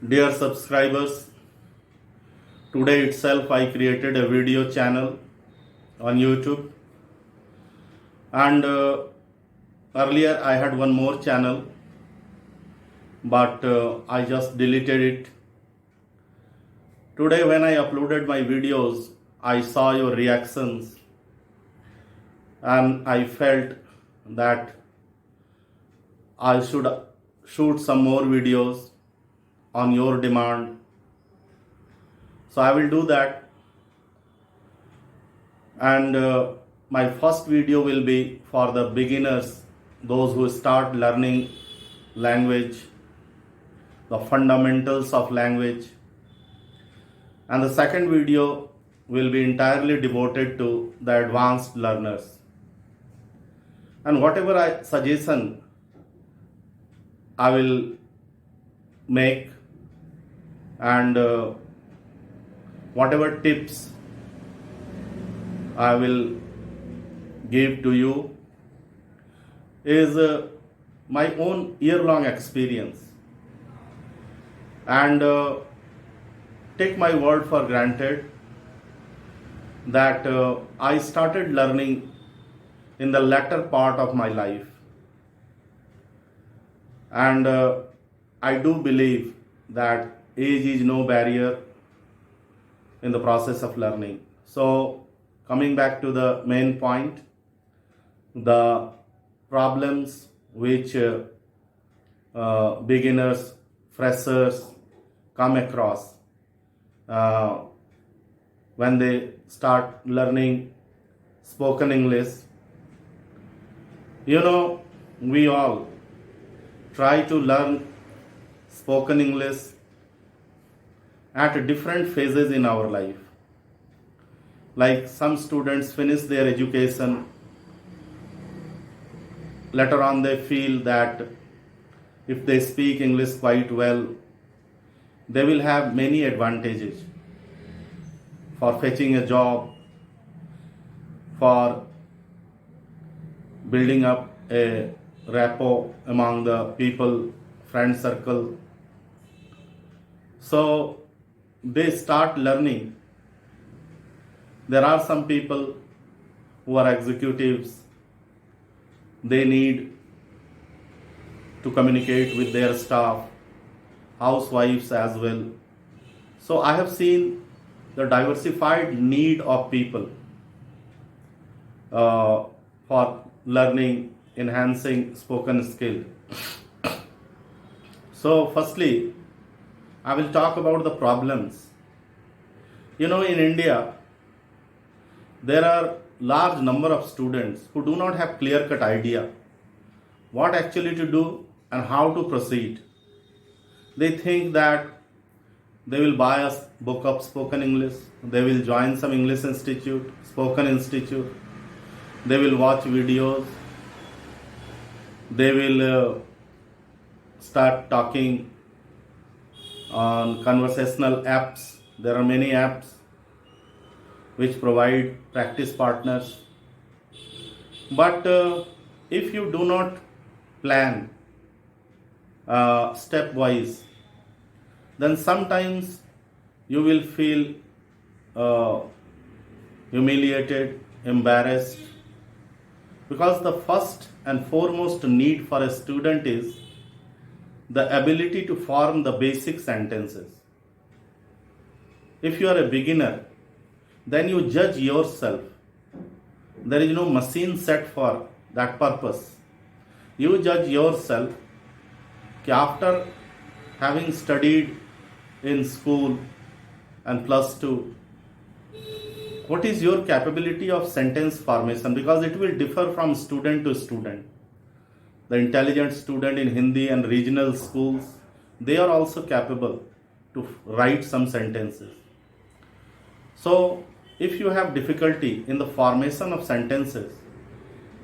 Dear subscribers, today itself I created a video channel on YouTube, and earlier I had one more channel, but I just deleted it. Today when I uploaded my videos, I saw your reactions and I felt that I should shoot some more videos on your demand. So I will do that, and my first video will be for the beginners, those who start learning language, the fundamentals of language, and the second video will be entirely devoted to the advanced learners. And whatever suggestion I will make, and whatever tips I will give to you is my own year-long experience, and take my word for granted that I started learning in the latter part of my life, and I do believe that age is no barrier in the process of learning. So coming back to the main point, the problems which beginners, freshers come across when they start learning spoken English. We all try to learn spoken English at different phases in our life. Like some students finish their education, later on they feel that if they speak English quite well, they will have many advantages for fetching a job, for building up a rapport among the people, friend circle. So they start learning. There are some people who are executives. They need to communicate with their staff, housewives as well. So I have seen the diversified need of people for learning, enhancing spoken skill. So firstly, I will talk about the problems. In India, there are large number of students who do not have clear-cut idea what actually to do and how to proceed. They think that they will buy a book of spoken English, they will join some English institute, spoken institute, they will watch videos, they will start talking on conversational apps. There are many apps which provide practice partners. But if you do not plan stepwise, then sometimes you will feel humiliated, embarrassed, because the first and foremost need for a student is the ability to form the basic sentences. If you are a beginner, then you judge yourself. There is no machine set for that purpose. You judge yourself after having studied in school and plus 2, what is your capability of sentence formation, because it will differ from student to student. The intelligent student in Hindi and regional schools, they are also capable to write some sentences. So if you have difficulty in the formation of sentences,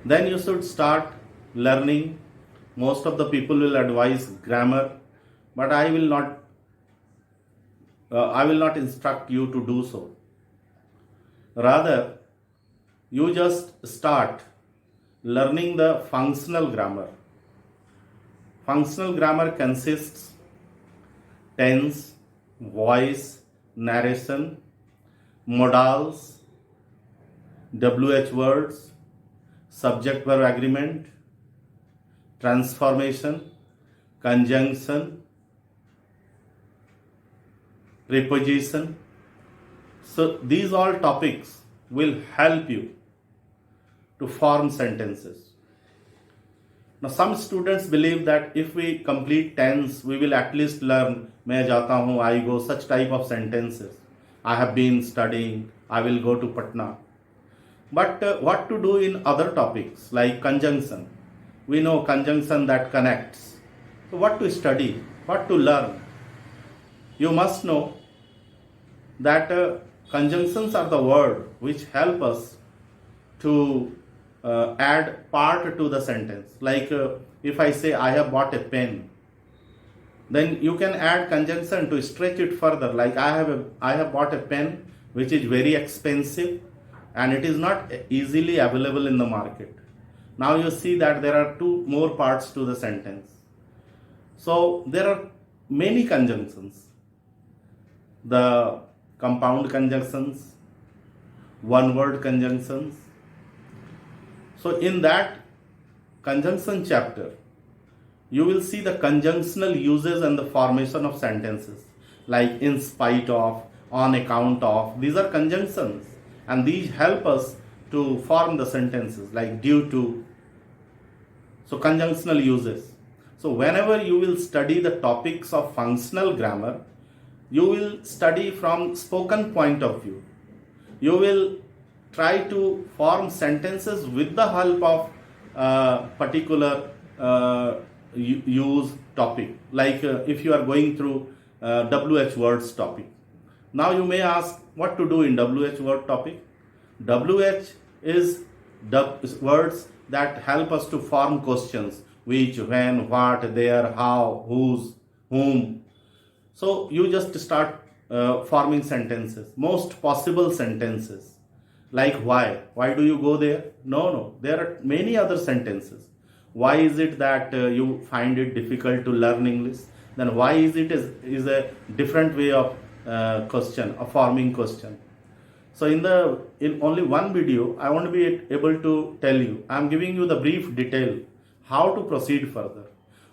then you should start learning. Most of the people will advise grammar, but I will not instruct you to do so. Rather, you just start learning the functional grammar. Functional grammar consists tense, voice, narration, modals, WH words, subject verb agreement, transformation, conjunction, preposition. So these all topics will help you to form sentences. Now some students believe that if we complete tense, we will at least learn मैं जाता हूँ, I go, such type of sentences. I have been studying, I will go to Patna. But what to do in other topics like conjunction? We know conjunction that connects. So what to study? What to learn? You must know that conjunctions are the word which help us to add part to the sentence. Like if I say I have bought a pen, then you can add conjunction to stretch it further. Like I have bought a pen which is very expensive and it is not easily available in the market. Now you see that there are two more parts to the sentence. So there are many conjunctions. The compound conjunctions, one word conjunctions. So in that conjunction chapter, you will see the conjunctional uses and the formation of sentences like in spite of, on account of. These are conjunctions and these help us to form the sentences like due to. So conjunctional uses. So whenever you will study the topics of functional grammar, you will study from spoken point of view. You will try to form sentences with the help of particular use topic. Like if you are going through WH words topic. Now you may ask what to do in WH word topic. WH is words that help us to form questions. Which, when, what, there, how, whose, whom. So you just start forming sentences, most possible sentences. Like why? Why do you go there? No. There are many other sentences. Why is it that you find it difficult to learn English? Then why is it is a different way of question, a forming question. So in only one video, I won't be able to tell you. I am giving you the brief detail how to proceed further.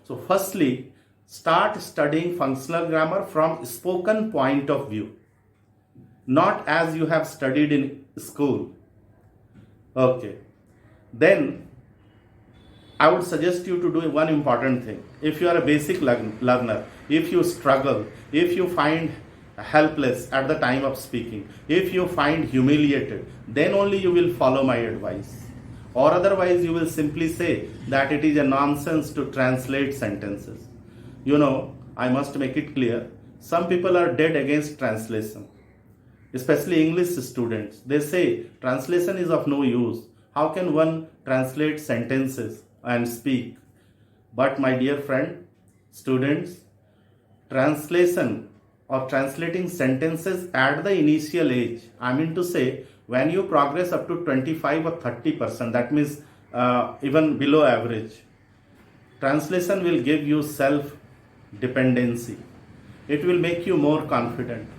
So firstly, start studying functional grammar from spoken point of view, not as you have studied in school. Okay. Then I would suggest you to do one important thing. If you are a basic learner, if you struggle, if you find helpless at the time of speaking, if you find humiliated, then only you will follow my advice. Or otherwise you will simply say that it is a nonsense to translate sentences. You know, I must make it clear, some people are dead against translation, especially English students. They say translation is of no use. How can one translate sentences and speak? But my dear friend, students, translation or translating sentences at the initial age, I mean to say, when you progress up to 25 or 30%, that means even below average, translation will give you self-dependency. It will make you more confident.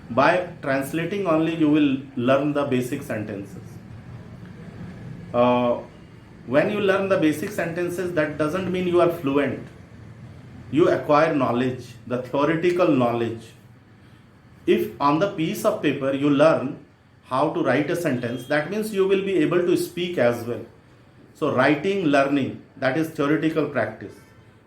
By translating only, you will learn the basic sentences. When you learn the basic sentences, that doesn't mean you are fluent. You acquire knowledge, the theoretical knowledge. If on the piece of paper you learn how to write a sentence, that means you will be able to speak as well. So writing, learning, that is theoretical practice.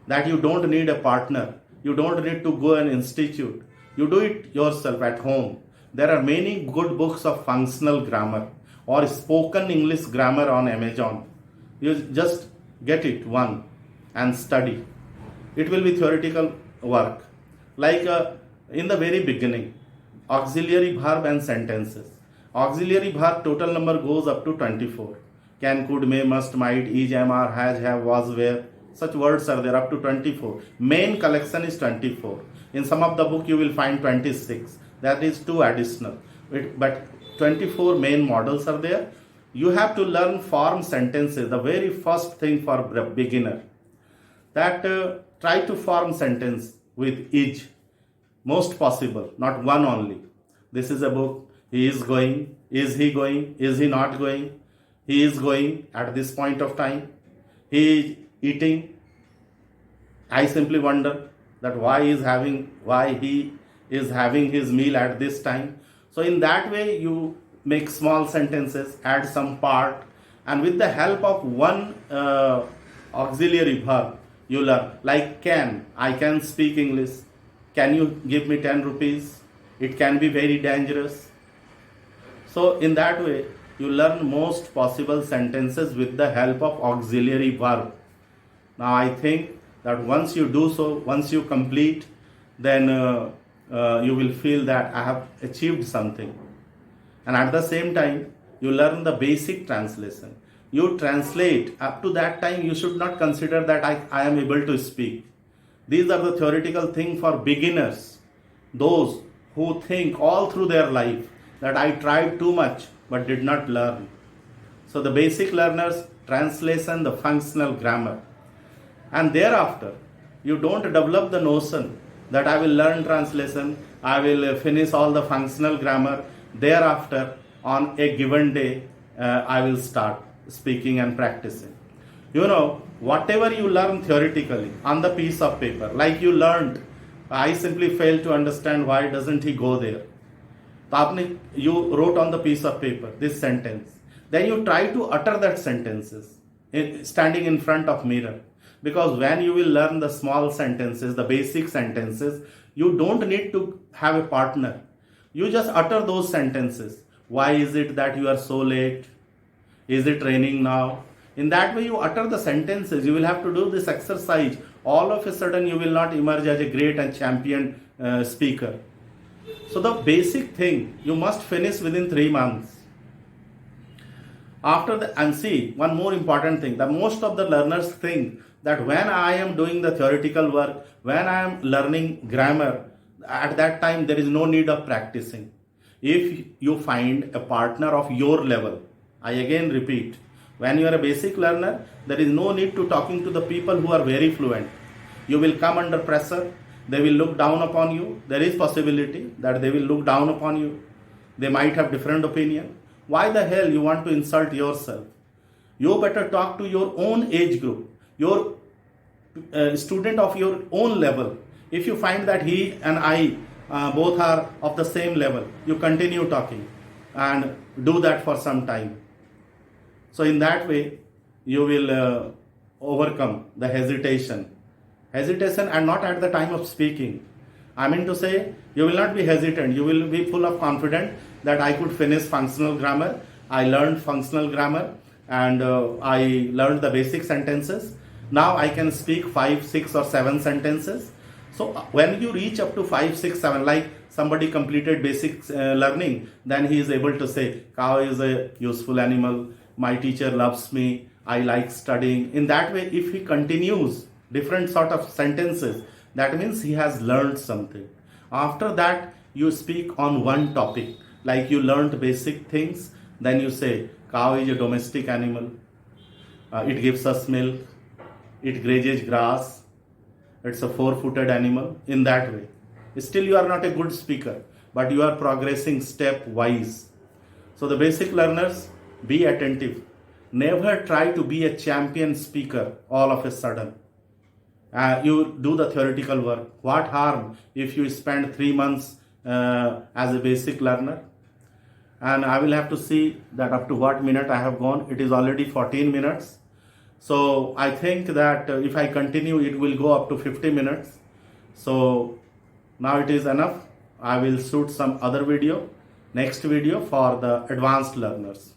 That you don't need a partner. You don't need to go an institute. You do it yourself at home. There are many good books of functional grammar or spoken English grammar on Amazon. You just get it one and study. It will be theoretical work. Like in the very beginning, auxiliary verb and sentences. Auxiliary verb total number goes up to 24. Can, could, may, must, might, is, am, are, has, have, was, were. Such words are there up to 24. Main collection is 24. In some of the book you will find 26. That is 2 additional. But 24 main models are there. You have to learn form sentences. The very first thing for a beginner. That try to form sentence with is, most possible, not one only. This is a book. He is going. Is he going? Is he not going? He is going at this point of time. He is eating. I simply wonder that why he is having his meal at this time. So in that way, you make small sentences, add some part, and with the help of one auxiliary verb, you learn. Like can, I can speak English. Can you give me 10 rupees? It can be very dangerous. So in that way, you learn most possible sentences with the help of auxiliary verb. Now I think that once you do so, once you complete, then you will feel that I have achieved something. And at the same time, you learn the basic translation. You translate. Up to that time, you should not consider that I am able to speak. These are the theoretical things for beginners, those who think all through their life that I tried too much but did not learn. So the basic learners, translation, the functional grammar. And thereafter, you don't develop the notion that I will learn translation, I will finish all the functional grammar. Thereafter, on a given day, I will start speaking and practicing. You know, whatever you learn theoretically on the piece of paper, like you learned, I simply failed to understand why doesn't he go there. You wrote on the piece of paper this sentence. Then you try to utter that sentences standing in front of mirror. Because when you will learn the small sentences, the basic sentences, you don't need to have a partner. You just utter those sentences. Why is it that you are so late? Is it raining now? In that way, you utter the sentences. You will have to do this exercise. All of a sudden, you will not emerge as a great and champion speaker. So the basic thing, you must finish within 3 months. And see, one more important thing, that most of the learners think that when I am doing the theoretical work, when I am learning grammar, at that time there is no need of practicing. If you find a partner of your level, I again repeat, when you are a basic learner, there is no need to talking to the people who are very fluent. You will come under pressure, they will look down upon you. There is possibility that they will look down upon you. They might have different opinion. Why the hell you want to insult yourself? You better talk to your own age group, your student of your own level. If you find that he and I both are of the same level, you continue talking and do that for some time. So in that way, you will overcome the hesitation and not at the time of speaking. I mean to say, you will not be hesitant. You will be full of confidence that I could finish functional grammar. I learned functional grammar and I learned the basic sentences. Now I can speak 5, 6 or 7 sentences. So when you reach up to 5, 6, 7, like somebody completed basic learning, then he is able to say, cow is a useful animal. My teacher loves me. I like studying. In that way, if he continues different sort of sentences, that means he has learned something. After that, you speak on one topic, like you learned basic things. Then you say, cow is a domestic animal. It gives us milk. It grazes grass. It's a 4-footed animal. In that way, still you are not a good speaker, but you are progressing step-wise. So the basic learners, be attentive. Never try to be a champion speaker all of a sudden. You do the theoretical work. What harm if you spend 3 months as a basic learner? And I will have to see that up to what minute I have gone. It is already 14 minutes. So I think that if I continue, it will go up to 50 minutes. So now it is enough. I will shoot some other video, next video for the advanced learners.